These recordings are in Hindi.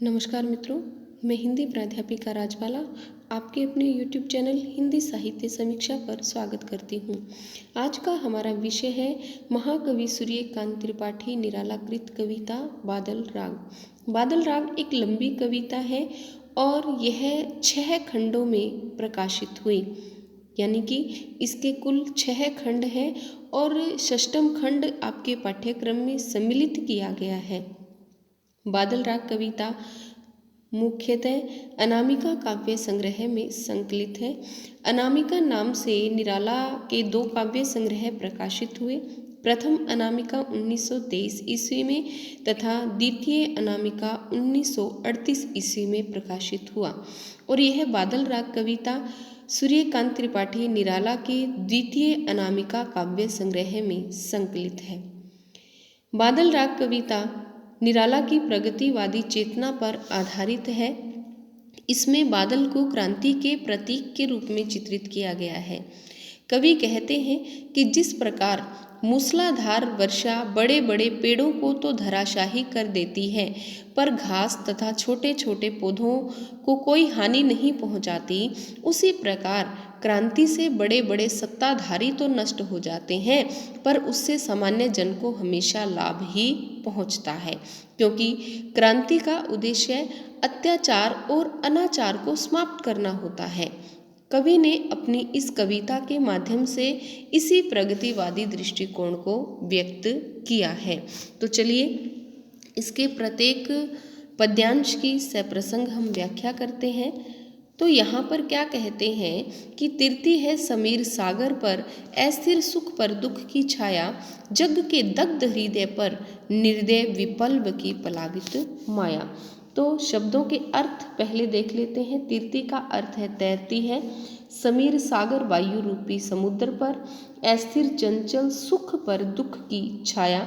नमस्कार मित्रों, मैं हिंदी प्राध्यापिका राजबाला आपके अपने YouTube चैनल हिंदी साहित्य समीक्षा पर स्वागत करती हूँ। आज का हमारा विषय है महाकवि सूर्यकांत त्रिपाठी निरालाकृत कविता बादल राग। बादल राग एक लंबी कविता है और यह 6 खंडों में प्रकाशित हुई, यानी कि इसके कुल 6 खंड हैं और षष्ठम खंड आपके पाठ्यक्रम में सम्मिलित किया गया है। बादल राग कविता मुख्यतः अनामिका काव्य संग्रह में संकलित है। अनामिका नाम से निराला के 2 काव्य संग्रह प्रकाशित हुए। प्रथम अनामिका 1923 ईस्वी में तथा द्वितीय अनामिका 1938 ईस्वी में प्रकाशित हुआ और यह बादल राग कविता सूर्यकांत त्रिपाठी निराला के द्वितीय अनामिका काव्य संग्रह में संकलित है। बादल राग कविता निराला की प्रगतिवादी चेतना पर आधारित है। इसमें बादल को क्रांति के प्रतीक के रूप में चित्रित किया गया है। कवि कहते हैं कि जिस प्रकार मूसलाधार वर्षा बड़े बड़े पेड़ों को तो धराशाही कर देती है, पर घास तथा छोटे छोटे पौधों को कोई हानि नहीं पहुंचाती, उसी प्रकार क्रांति से बड़े बड़े सत्ताधारी तो नष्ट हो जाते हैं, पर उससे सामान्य जन को हमेशा लाभ ही पहुंचता है, क्योंकि क्रांति का उद्देश्य अत्याचार और अनाचार को समाप्त करना होता है। कवि ने अपनी इस कविता के माध्यम से इसी प्रगतिवादी दृष्टिकोण को व्यक्त किया है। तो चलिए इसके प्रत्येक पद्यांश की सप्रसंग हम व्याख्या करते हैं। तो यहाँ पर क्या कहते हैं कि तिरती है समीर सागर पर, अस्थिर सुख पर दुख की छाया, जग के दग्ध हृदय पर निर्दय विपल्व की पलावित माया। तो शब्दों के अर्थ पहले देख लेते हैं। तिरती का अर्थ है तैरती है, समीर सागर वायु रूपी समुद्र पर, अस्थिर चंचल सुख पर दुख की छाया,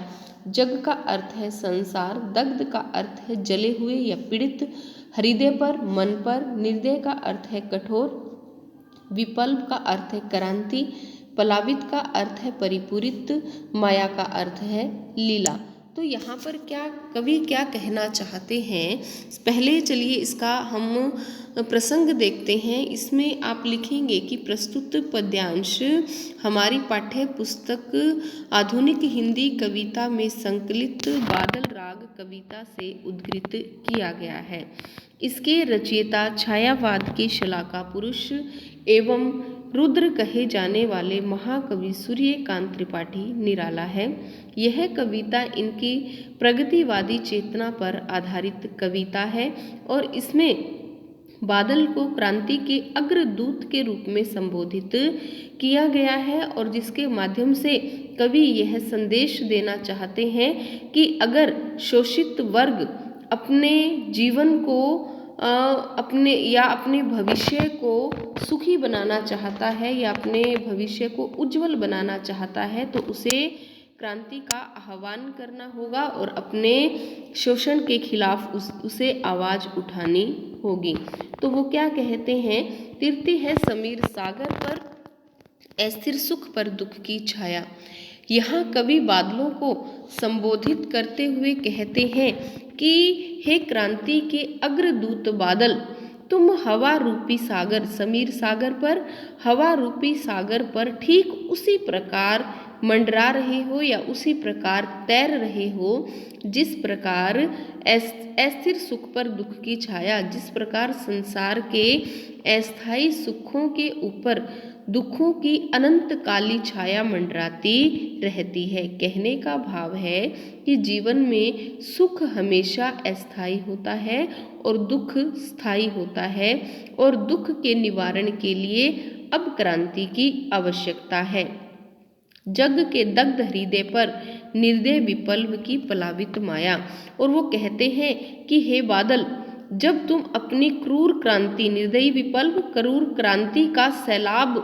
जग का अर्थ है संसार, दग्ध का अर्थ है जले हुए या पीड़ित, हृदय पर मन पर, निर्दय का अर्थ है कठोर, विपल्व का अर्थ है क्रांति, पलावित का अर्थ है परिपूरित, माया का अर्थ है लीला। तो यहाँ पर कवि क्या कहना चाहते हैं, पहले चलिए इसका हम प्रसंग देखते हैं। इसमें आप लिखेंगे कि प्रस्तुत पद्यांश हमारी पाठ्य पुस्तक आधुनिक हिंदी कविता में संकलित बादल राग कविता से उद्धृत किया गया है। इसके रचयिता छायावाद के शलाका पुरुष एवं रुद्र कहे जाने वाले महाकवि सूर्यकांत त्रिपाठी निराला है। यह कविता इनकी प्रगतिवादी चेतना पर आधारित कविता है और इसमें बादल को क्रांति के अग्रदूत के रूप में संबोधित किया गया है और जिसके माध्यम से कवि यह संदेश देना चाहते हैं कि अगर शोषित वर्ग अपने जीवन को अपने भविष्य को सुखी बनाना चाहता है या अपने भविष्य को उज्जवल बनाना चाहता है, तो उसे क्रांति का आह्वान करना होगा और अपने शोषण के खिलाफ उसे आवाज उठानी होगी। तो वो क्या कहते हैं, तिरती है समीर सागर पर, अस्थिर सुख पर दुख की छाया। यहाँ कवि बादलों को संबोधित करते हुए कहते हैं कि हे क्रांति के अग्रदूत बादल, तुम हवा रूपी सागर समीर सागर पर, हवा रूपी सागर पर ठीक उसी प्रकार मंडरा रहे हो या उसी प्रकार तैर रहे हो जिस प्रकार अस्थिर सुख पर दुख की छाया, जिस प्रकार संसार के अस्थायी सुखों के ऊपर दुखों की अनंत काली छाया मंडराती रहती है। कहने का भाव है कि जीवन में सुख हमेशा अस्थायी होता है और दुख स्थायी होता है और दुख के निवारण के लिए अब क्रांति की आवश्यकता है। जग के दग्ध हृदय पर निर्दय विपल्व की पलावित माया। और वो कहते हैं कि हे बादल, जब तुम अपनी क्रूर क्रांति निर्दयी विपल्व क्रूर क्रांति का सैलाब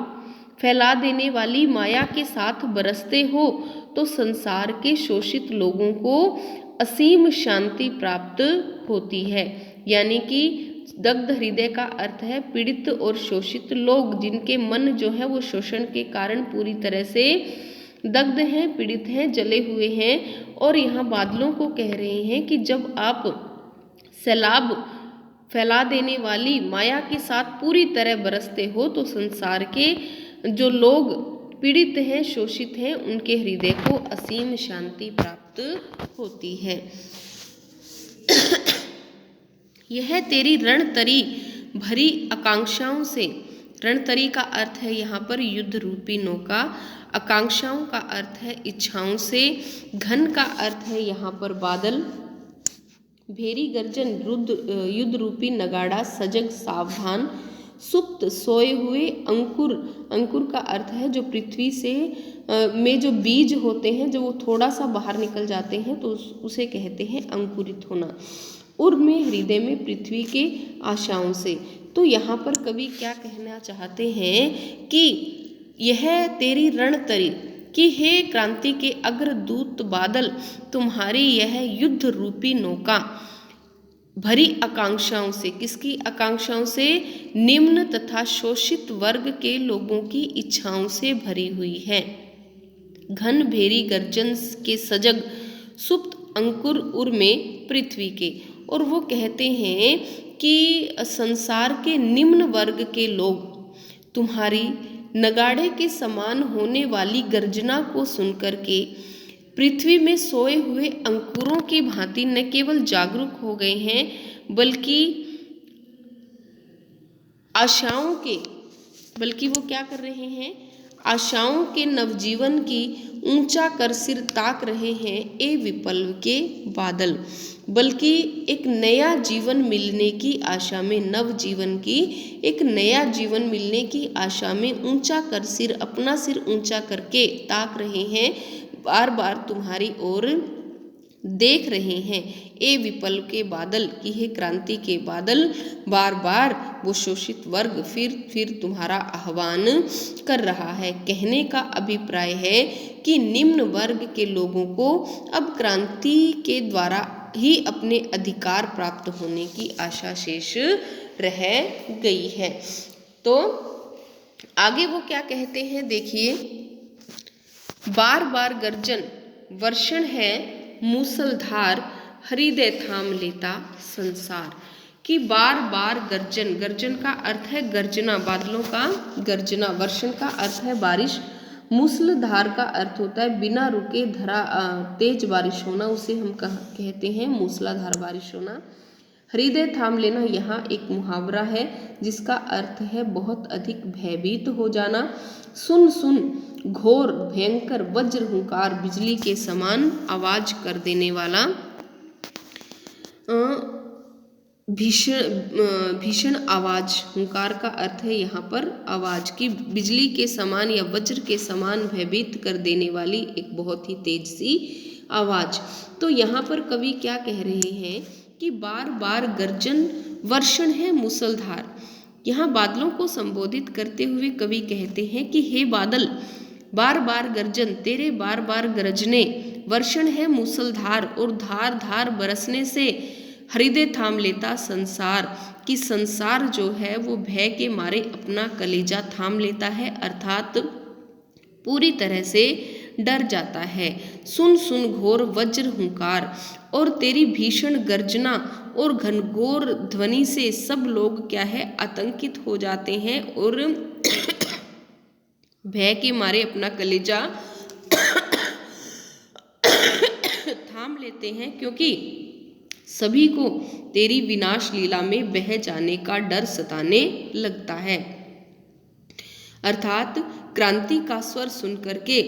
फैला देने वाली माया के साथ बरसते हो, तो संसार के शोषित लोगों को असीम शांति प्राप्त होती है। यानी कि दग्ध हृदय का अर्थ है पीड़ित और शोषित लोग, जिनके मन जो है वो शोषण के कारण पूरी तरह से दग्ध हैं, पीड़ित हैं, जले हुए हैं। और यहाँ बादलों को कह रहे हैं कि जब आप सैलाब फैला देने वाली माया के साथ पूरी तरह बरसते हो तो संसार के जो लोग पीड़ित हैं, शोषित हैं, उनके हृदय को असीम शांति प्राप्त होती है। यह तेरी रणतरी भरी आकांक्षाओं से, रणतरी का अर्थ है यहाँ पर युद्ध रूपी नौका, आकांक्षाओं का अर्थ है इच्छाओं से, घन का अर्थ है यहाँ पर बादल, भेरी गर्जन युद्ध रूपी नगाड़ा, सजग सावधान, सुप्त सोए हुए, अंकुर, अंकुर का अर्थ है जो पृथ्वी से में जो बीज होते हैं, जो वो थोड़ा सा बाहर निकल जाते हैं तो उसे कहते हैं अंकुरित होना। उर में हृदय में पृथ्वी के आशाओं से। तो यहाँ पर कवि क्या कहना चाहते हैं कि यह तेरी रणतरी कि हे क्रांति के अग्रदूत बादल, तुम्हारी यह युद्ध रूपी नौका भरी आकांक्षाओं से, किसकी आकांक्षाओं से? निम्न तथा शोषित वर्ग के लोगों की इच्छाओं से भरी हुई है। घन भेरी गर्जन के सजग, सुप्त अंकुर उर में पृथ्वी के। और वो कहते हैं कि संसार के निम्न वर्ग के लोग तुम्हारी नगाड़े के समान होने वाली गर्जना को सुनकर के पृथ्वी में सोए हुए अंकुरों की भांति न केवल जागरूक हो गए हैं बल्कि आशाओं के, बल्कि वो क्या कर रहे हैं? आशाओं के नवजीवन की ऊंचा कर सिर ताक रहे हैं ए विप्लव के बादल, बल्कि एक नया जीवन मिलने की आशा में, नव जीवन की एक नया जीवन मिलने की आशा में ऊंचा कर सिर, अपना सिर ऊंचा करके ताक रहे हैं, बार बार तुम्हारी ओर देख रहे हैं ए विप्लव के बादल, की है क्रांति के बादल, बार बार वो शोषित वर्ग फिर तुम्हारा आह्वान कर रहा है। कहने का अभिप्राय है कि निम्न वर्ग के लोगों को अब क्रांति के द्वारा ही अपने अधिकार प्राप्त होने की आशा शेष रह गई है। तो आगे वो क्या कहते हैं, देखिए, बार बार गर्जन वर्षण है मूसलधार, हृदय थाम लेता संसार। कि बार बार गर्जन, गर्जन का अर्थ है गर्जना, बादलों का गर्जना, वर्षण का अर्थ है बारिश, मूसलधार का अर्थ होता है बिना रुके तेज बारिश होना, उसे हम कहते हैं मूसलाधार बारिश होना। हृदय थाम लेना यहाँ एक मुहावरा है जिसका अर्थ है बहुत अधिक भयभीत हो जाना। सुन सुन घोर भयंकर वज्र हुंकार, बिजली के समान आवाज कर देने वाला, भीषण आवाज, हुंकार का अर्थ है यहाँ पर आवाज की, बिजली के समान या वज्र के समान भयभीत कर देने वाली एक बहुत ही तेज सी आवाज। तो यहाँ पर कवि क्या कह रहे हैं कि बार बार गर्जन वर्षण है मूसलधार। यहाँ बादलों को संबोधित करते हुए कवि कहते हैं कि हे बादल, बार बार गर्जन, तेरे बार बार गरजने, वर्षण है मूसलधार और धार धार बरसने से हृदय थाम लेता संसार। कि संसार जो है वो भय के मारे अपना कलेजा थाम लेता है, अर्थात पूरी तरह से डर जाता है। सुन सुन घोर वज्र हुंकार, और तेरी भीषण गर्जना और घनघोर ध्वनि से सब लोग क्या है आतंकित हो जाते हैं और भय के मारे अपना कलेजा थाम लेते हैं, क्योंकि सभी को तेरी विनाश लीला में बह जाने का डर सताने लगता है। अर्थात क्रांति का स्वर सुन करके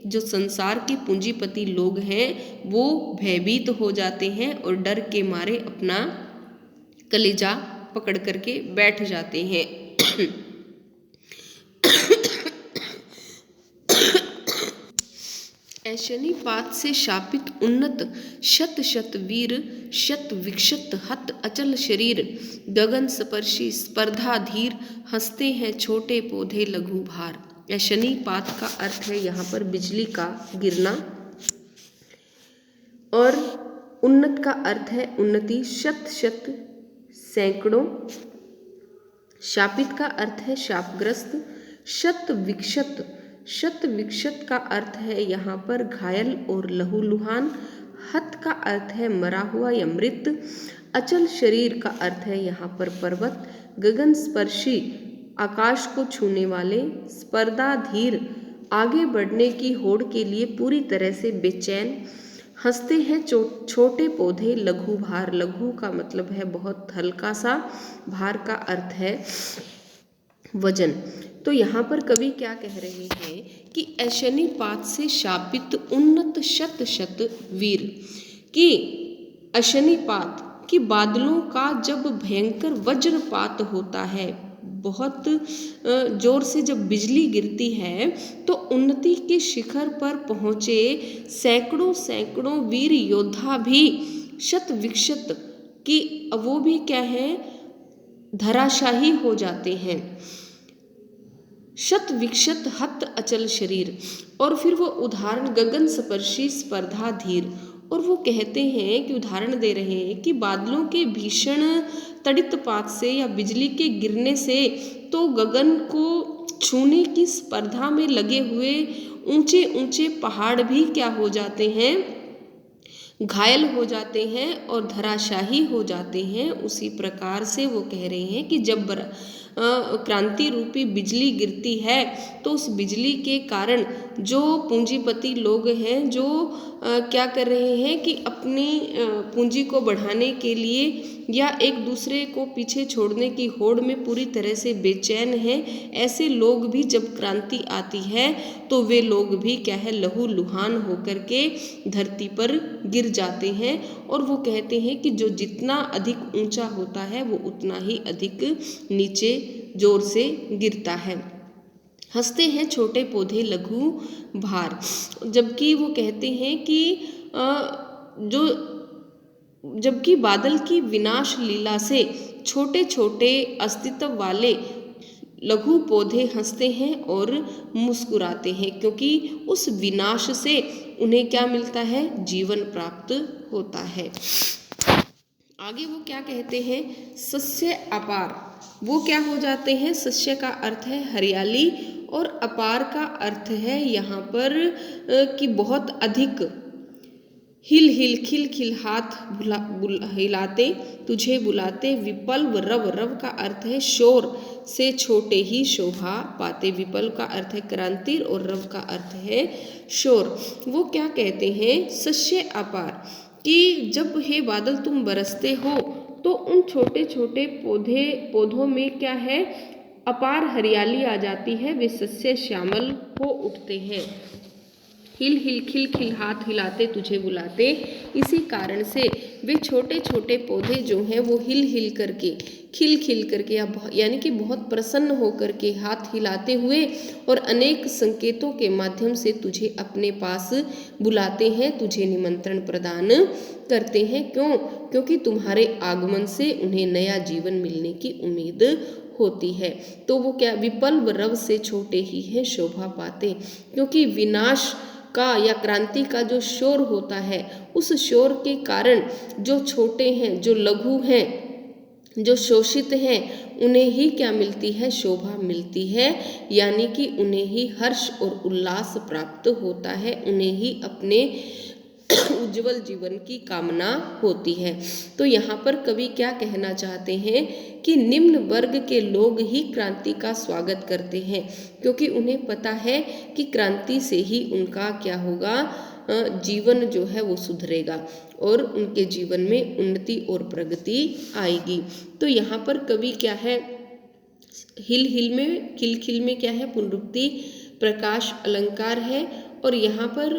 जो संसार के पूंजीपति लोग हैं वो भयभीत हो जाते हैं और डर के मारे अपना कलेजा पकड़ करके बैठ जाते हैं। ऐशनीपात से शापित उन्नत शत शत वीर, शत विक्षत हत अचल शरीर, गगन स्पर्शी स्पर्धा धीर, हंसते हैं छोटे पौधे लघु भार। ऐशनीपात का अर्थ है यहाँ पर बिजली का गिरना, और उन्नत का अर्थ है उन्नति, शत शत सैकड़ों, शापित का अर्थ है शापग्रस्त, शत विक्षत का अर्थ है यहाँ पर घायल और लहूलुहान, हत का अर्थ है मरा हुआ या मृत, अचल शरीर का अर्थ है यहाँ पर पर्वत, गगन स्पर्शी आकाश को छूने वाले, स्पर्धाधीर आगे बढ़ने की होड़ के लिए पूरी तरह से बेचैन, हंसते हैं छोटे पौधे, लघु भार, लघु का मतलब है बहुत हल्का सा, भार का अर्थ है वजन। तो यहाँ पर कवि क्या कह रहे हैं कि अशनिपात से शापित उन्नत शत शत वीर, कि अशनिपात कि बादलों का जब भयंकर वज्रपात होता है, बहुत जोर से जब बिजली गिरती है, तो उन्नति के शिखर पर पहुँचे सैकड़ों सैकड़ों वीर योद्धा भी शत विक्षत कि वो भी क्या है, धराशाही हो जाते हैं। शत विक्षत हत अचल शरीर, और फिर वो उदाहरण गगन स्पर्शी स्पर्धा धीर, और वो कहते हैं कि उदाहरण दे रहे हैं कि बादलों के भीषण तड़ितपात से या बिजली के गिरने से तो गगन को छूने की स्पर्धा में लगे हुए ऊंचे ऊंचे पहाड़ भी क्या हो जाते हैं, घायल हो जाते हैं और धराशाही हो जाते हैं। उसी प्रकार से वो कह रहे हैं कि जब क्रांति रूपी बिजली गिरती है तो उस बिजली के कारण जो पूंजीपति लोग हैं, जो क्या कर रहे हैं कि अपनी पूंजी को बढ़ाने के लिए या एक दूसरे को पीछे छोड़ने की होड़ में पूरी तरह से बेचैन हैं, ऐसे लोग भी जब क्रांति आती है तो वे लोग भी क्या है, लहूलुहान होकर के धरती पर गिर जाते हैं। और वो कहते हैं कि जो जितना अधिक ऊंचा होता है वो उतना ही अधिक नीचे जोर से गिरता है। हंसते हैं छोटे पौधे लघु भार, जबकि वो कहते हैं कि जबकि बादल की विनाश लीला से छोटे छोटे अस्तित्व वाले लघु पौधे हंसते हैं और मुस्कुराते हैं, क्योंकि उस विनाश से उन्हें क्या मिलता है, जीवन प्राप्त होता है। आगे वो क्या कहते हैं, सस्य अपार, वो क्या हो जाते हैं, सस्य का अर्थ है हरियाली और अपार का अर्थ है यहाँ पर कि बहुत अधिक, हिल हिल खिल खिल हाथ हिलाते तुझे बुलाते, विपल्व रव, रव का अर्थ है शोर से छोटे ही शोभा पाते, विपल्व का अर्थ है क्रांति और रव का अर्थ है शोर। वो क्या कहते हैं, सस्य अपार, कि जब हे बादल तुम बरसते हो तो उन छोटे छोटे पौधों में क्या है, अपार हरियाली आ जाती है, वे सस्य श्यामल हो उठते हैं। हिल हिल खिल खिल हाथ हिलाते तुझे बुलाते, इसी कारण से वे छोटे छोटे पौधे जो हैं वो हिल हिल करके, खिल खिल करके यानी कि बहुत प्रसन्न होकर के हाथ हिलाते हुए और अनेक संकेतों के माध्यम से तुझे अपने पास बुलाते हैं, तुझे निमंत्रण प्रदान करते हैं। क्यों? क्योंकि तुम्हारे आगमन से उन्हें नया जीवन मिलने की उम्मीद होती है। तो वो क्या, विपल्व रव से छोटे ही हैं शोभा पाते, क्योंकि विनाश का या क्रांति का जो शोर होता है, उस शोर के कारण जो छोटे हैं, जो लघु हैं, जो शोषित हैं, उन्हें ही क्या मिलती है, शोभा मिलती है, यानी कि उन्हें ही हर्ष और उल्लास प्राप्त होता है, उन्हें ही अपने उज्जवल जीवन की कामना होती है। तो यहाँ पर कवि क्या कहना चाहते हैं कि निम्न वर्ग के लोग ही क्रांति का स्वागत करते हैं, क्योंकि उन्हें पता है कि क्रांति से ही उनका क्या होगा, जीवन जो है वो सुधरेगा और उनके जीवन में उन्नति और प्रगति आएगी। तो यहाँ पर कवि क्या है, हिल हिल में खिल खिल में क्या है, पुनरुक्ति प्रकाश अलंकार है, और यहाँ पर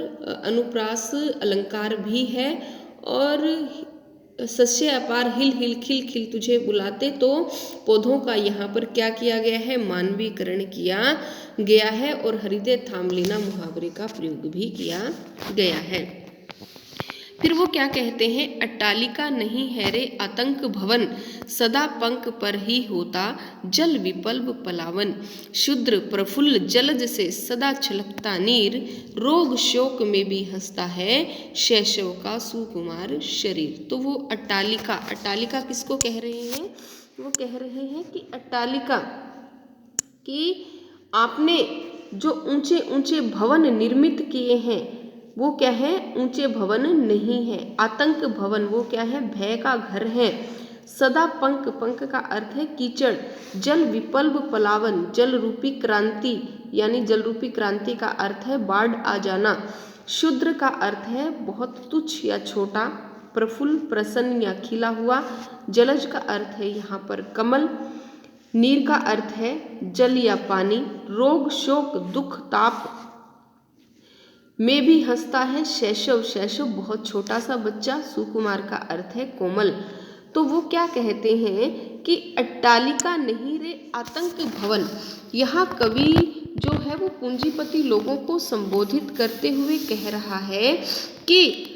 अनुप्रास अलंकार भी है, और सस्य अपार हिल हिल खिल खिल तुझे बुलाते, तो पौधों का यहाँ पर क्या किया गया है, मानवीकरण किया गया है, और हृदय थाम लेना मुहावरे का प्रयोग भी किया गया है। फिर वो क्या कहते हैं, अट्टालिका नहीं है रे आतंक भवन, सदा पंख पर ही होता जल विपल्व पलावन, शुद्र प्रफुल्ल जलज से सदा छलकता नीर, रोग शोक में भी हंसता है शैशव का सुकुमार शरीर। तो वो अट्टालिका, अट्टालिका किसको कह रहे हैं, वो कह रहे हैं कि अट्टालिका कि आपने जो ऊंचे ऊंचे भवन निर्मित किए हैं, वो क्या है, ऊंचे भवन नहीं है। आतंक भवन वो क्या है, भय का घर है। सदा पंक, पंक का अर्थ है कीचड़। जल विपल्भ पलावन, जल रूपी क्रांति, यानी जल रूपी क्रांति का अर्थ है बाढ़ आ जाना। शूद्र का अर्थ है बहुत तुच्छ या छोटा। प्रफुल्ल, प्रसन्न या खिला हुआ। जलज का अर्थ है यहाँ पर कमल। नीर का अर्थ है जल या पानी। रोग, शोक, दुख, ताप में भी हंसता है शैशव, शैशव बहुत छोटा सा बच्चा। सुकुमार का अर्थ है कोमल। तो वो क्या कहते हैं कि अट्टालिका नहीं रे आतंक भवन। यहाँ कवि जो है वो पूंजीपति लोगों को संबोधित करते हुए कह रहा है कि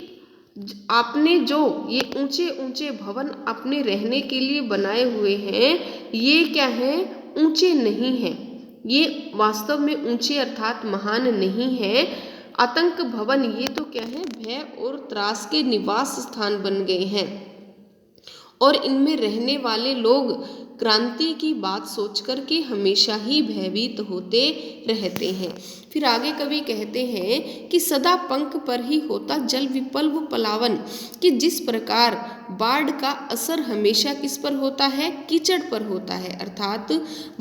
आपने जो ये ऊंचे ऊंचे भवन अपने रहने के लिए बनाए हुए हैं, ये क्या है, ऊंचे नहीं हैं। ये वास्तव में ऊंचे अर्थात महान नहीं है। आतंक भवन ये तो क्या है, भय और त्रास के निवास स्थान बन गए हैं और इनमें रहने वाले लोग क्रांति की बात सोच कर के हमेशा ही भयभीत होते रहते हैं। फिर आगे कवि कहते हैं कि सदा पंख पर ही होता जल विपल्भ पलावन, कि जिस प्रकार बाढ़ का असर हमेशा किस पर होता है, कीचड़ पर होता है, अर्थात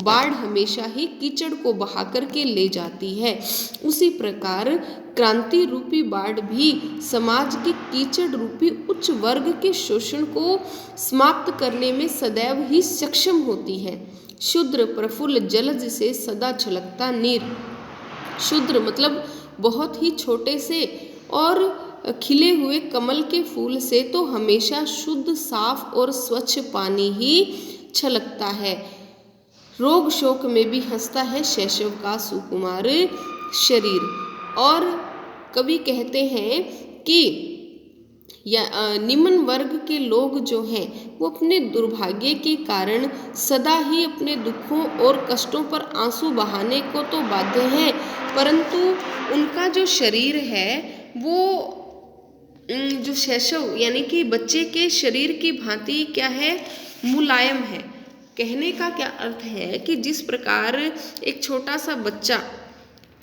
बाढ़ हमेशा ही कीचड़ को बहा कर के ले जाती है, उसी प्रकार क्रांति रूपी बाढ़ भी समाज के कीचड़ रूपी उच्च वर्ग के शोषण को समाप्त करने में सदैव ही सक्षम होती है। शूद्र, प्रफुल्ल, जलज से सदा छलकता नीर। शूद्र मतलब बहुत ही छोटे से और खिले हुए कमल के फूल से तो हमेशा शुद्ध, साफ और स्वच्छ पानी ही छलकता है। रोग शोक में भी हंसता है शैशव का सुकुमार शरीर। और कवि कहते हैं कि निम्न वर्ग के लोग जो हैं वो अपने दुर्भाग्य के कारण सदा ही अपने दुखों और कष्टों पर आंसू बहाने को तो बाध्य हैं, परंतु उनका जो शरीर है वो जो शैशव यानी कि बच्चे के शरीर की भांति क्या है, मुलायम है। कहने का क्या अर्थ है कि जिस प्रकार एक छोटा सा बच्चा,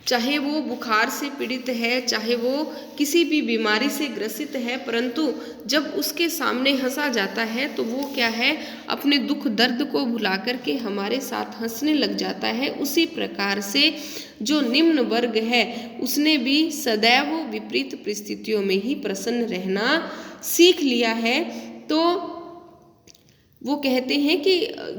चाहे वो बुखार से पीड़ित है, चाहे वो किसी भी बीमारी से ग्रसित है, परंतु जब उसके सामने हंसा जाता है तो वो क्या है, अपने दुख दर्द को भुला कर के हमारे साथ हंसने लग जाता है। उसी प्रकार से जो निम्न वर्ग है उसने भी सदैव विपरीत परिस्थितियों में ही प्रसन्न रहना सीख लिया है। तो वो कहते हैं कि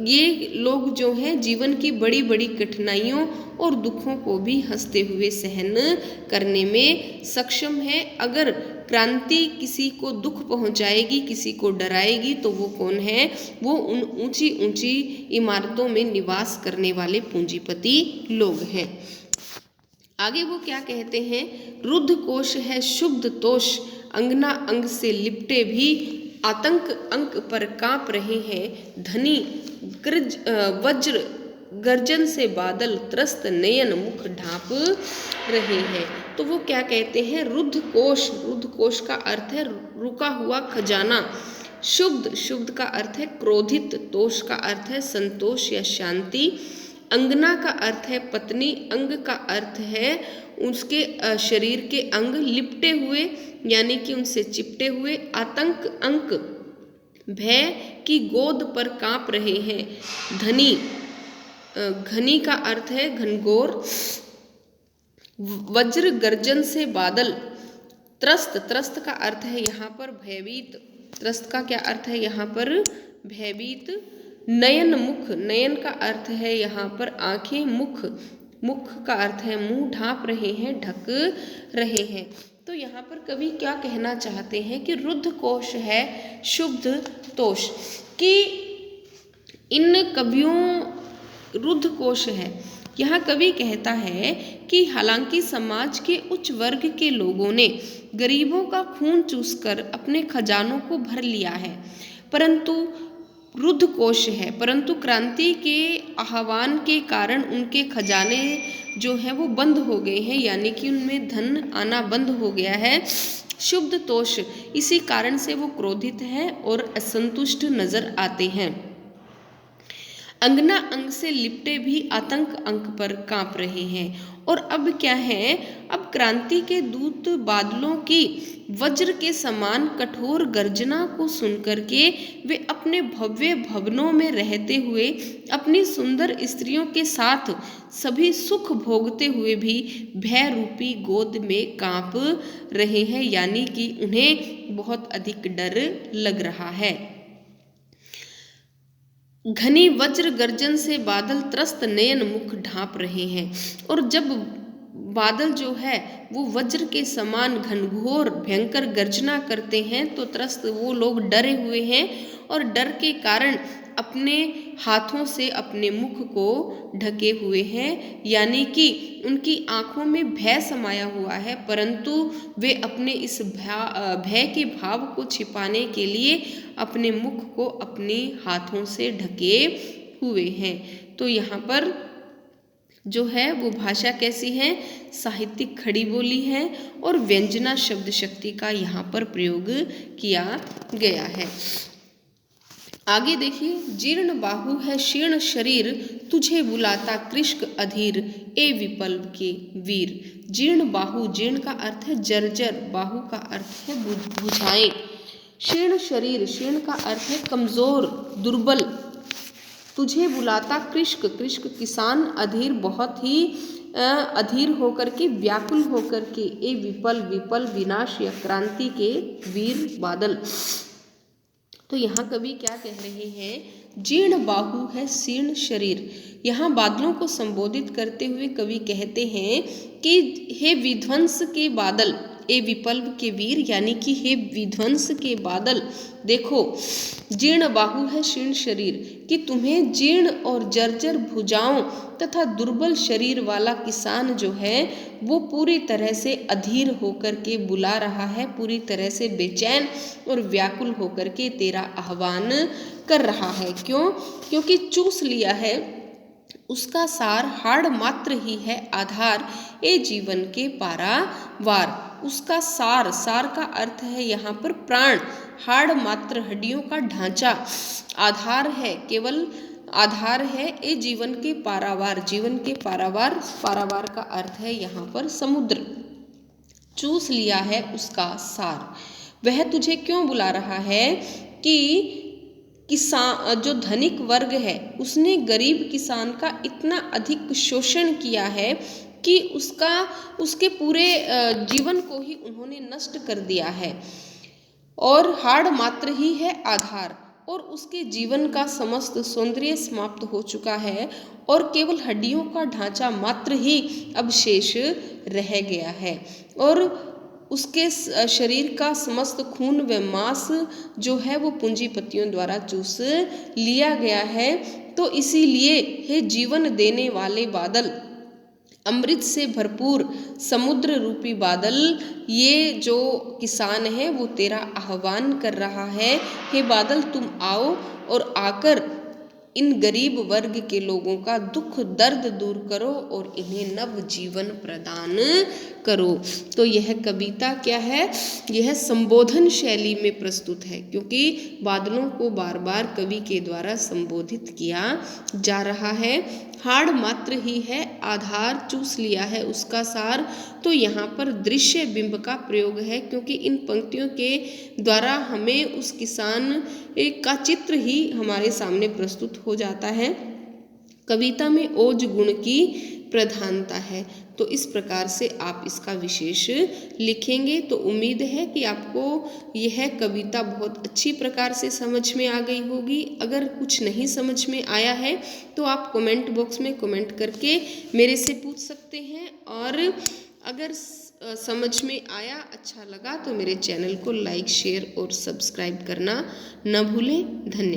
ये लोग जो हैं जीवन की बड़ी बड़ी कठिनाइयों और दुखों को भी हंसते हुए सहन करने में सक्षम है। अगर क्रांति किसी को दुख पहुंचाएगी, किसी को डराएगी, तो वो कौन है, वो उन ऊंची ऊंची इमारतों में निवास करने वाले पूंजीपति लोग हैं। आगे वो क्या कहते हैं, रुद्ध कोश है शुद्ध तोष, अंगना अंग से लिपटे भी आतंक अंक पर कांप रहे हैं। धनी वज्र गर्जन से बादल त्रस्त नयन मुख ढांप रहे हैं। तो वो क्या कहते हैं, रुद्ध कोश, रुद्ध कोश का अर्थ है रुका हुआ खजाना। शुद्ध, शुद्ध का अर्थ है क्रोधित, तोष का अर्थ है संतोष या शांति। अंगना का अर्थ है पत्नी, अंग का अर्थ है उसके शरीर के अंग, लिपटे हुए यानी कि उनसे चिपटे हुए। आतंक अंक भय की गोद पर कांप रहे हैं। धनी, घनी का अर्थ है घनघोर। वज्र गर्जन से बादल। त्रस्त, त्रस्त का अर्थ है यहाँ पर भयभीत। त्रस्त का क्या अर्थ है यहाँ पर, भयभीत। नयन मुख, नयन का अर्थ है यहाँ पर आंखें। मुख, मुख का अर्थ है मुंह, ढांप रहे हैं, ढक रहे हैं। तो यहाँ पर कवि क्या कहना चाहते हैं कि रुद्ध कोश है शुद्ध तोष, कि इन कवियों रुद्ध कोश है। यहाँ कवि कहता है कि हालांकि समाज के उच्च वर्ग के लोगों ने गरीबों का खून चूसकर अपने खजानों को भर लिया है, परंतु रुद्ध कोश है, परंतु क्रांति के आह्वान के कारण उनके खजाने जो है वो बंद हो गए हैं, यानी कि उनमें धन आना बंद हो गया है। शुद्ध तोष, इसी कारण से वो क्रोधित हैं और असंतुष्ट नजर आते हैं। अंगना अंग से लिपटे भी आतंक अंक पर कांप रहे हैं। और अब क्या है, अब क्रांति के दूत बादलों की वज्र के समान कठोर गर्जना को सुनकर के वे अपने भव्य भवनों में रहते हुए अपनी सुंदर स्त्रियों के साथ सभी सुख भोगते हुए भी भय रूपी गोद में कांप रहे हैं, यानी कि उन्हें बहुत अधिक डर लग रहा है। घनी वज्र गर्जन से बादल त्रस्त नयन मुख ढांप रहे हैं। और जब बादल जो है वो वज्र के समान घनघोर भयंकर गर्जना करते हैं तो त्रस्त वो लोग डरे हुए हैं और डर के कारण अपने हाथों से अपने मुख को ढके हुए हैं, यानी कि उनकी आंखों में भय समाया हुआ है, परंतु वे अपने इस भय के भाव को छिपाने के लिए अपने मुख को अपने हाथों से ढके हुए हैं। तो यहाँ पर जो है वो भाषा कैसी है, साहित्यिक खड़ी बोली है और व्यंजना शब्द शक्ति का यहाँ पर प्रयोग किया गया है। आगे देखिए, जीर्ण बाहु है शीर्ण शरीर, तुझे बुलाता कृष्क अधीर, ए विपल्व के वीर। जीर्ण बाहु, जीर्ण का अर्थ है जर्जर, बाहु का अर्थ है भुजाएं। शीर्ण शरीर, शीर्ण का अर्थ है कमजोर, दुर्बल। तुझे बुलाता कृष्क, कृष्क किसान, अधीर बहुत ही अधीर होकर के, व्याकुल होकर के, ए विपल, विपल विनाश या क्रांति के वीर बादल। तो यहाँ कवि क्या कह रहे हैं, जीर्ण बाहु है शीर्ण शरीर। यहाँ बादलों को संबोधित करते हुए कवि कहते हैं कि हे विध्वंस के बादल, ए विपल्व के वीर, यानी कि हे विध्वंस के बादल, देखो जीर्ण बाहु है शीर्ण शरीर, कि तुम्हें जीर्ण और जर्जर भुजाओं तथा दुर्बल शरीर वाला किसान जो है वो पूरी तरह से अधीर होकर के बुला रहा है, पूरी तरह से बेचैन और व्याकुल होकर के तेरा आह्वान कर रहा है। क्यों? क्योंकि चूस लिया है उसका सार, हाड़ मात्र ही है आधार, ए जीवन के पारावार। उसका सार, सार का अर्थ है यहाँ पर प्राण, हाड़ मात्र हड्डियों का ढांचा, आधार है, केवल आधार है, ए जीवन के पारावार, जीवन के पारावार, पारावार का अर्थ है यहाँ पर समुद्र। चूस लिया है उसका सार, वह तुझे क्यों बुला रहा है कि किसान, जो धनिक वर्ग है उसने गरीब किसान का इतना अधिक शोषण किया है कि उसके पूरे जीवन को ही उन्होंने नष्ट कर दिया है, और हाड़ मात्र ही है आधार, और उसके जीवन का समस्त सौंदर्य समाप्त हो चुका है और केवल हड्डियों का ढांचा मात्र ही अब शेष रह गया है, और उसके शरीर का समस्त खून व मांस जो है वो पूंजीपतियों द्वारा चूस लिया गया है। तो इसीलिए हे जीवन देने वाले बादल, अमृत से भरपूर समुद्र रूपी बादल, ये जो किसान है वो तेरा आह्वान कर रहा है, हे बादल तुम आओ और आकर इन गरीब वर्ग के लोगों का दुख दर्द दूर करो और इन्हें नव जीवन प्रदान करो। तो यह कविता क्या है, यह संबोधन शैली में प्रस्तुत है, क्योंकि बादलों को बार बार कवि के द्वारा संबोधित किया जा रहा है। हाड़ मात्र ही है आधार, चूस लिया है उसका सार। तो यहाँ पर दृश्य बिंब का प्रयोग है, क्योंकि इन पंक्तियों के द्वारा हमें उस किसान का चित्र ही हमारे सामने प्रस्तुत हो जाता है। कविता में ओज गुण की प्रधानता है, तो इस प्रकार से आप इसका विशेष लिखेंगे तो उम्मीद है कि आपको यह कविता बहुत अच्छी प्रकार से समझ में आ गई होगी। अगर कुछ नहीं समझ में आया है तो आप कमेंट बॉक्स में कमेंट करके मेरे से पूछ सकते हैं, और अगर समझ में आया, अच्छा लगा तो मेरे चैनल को लाइक, शेयर और सब्सक्राइब करना न भूलें। धन्यवाद।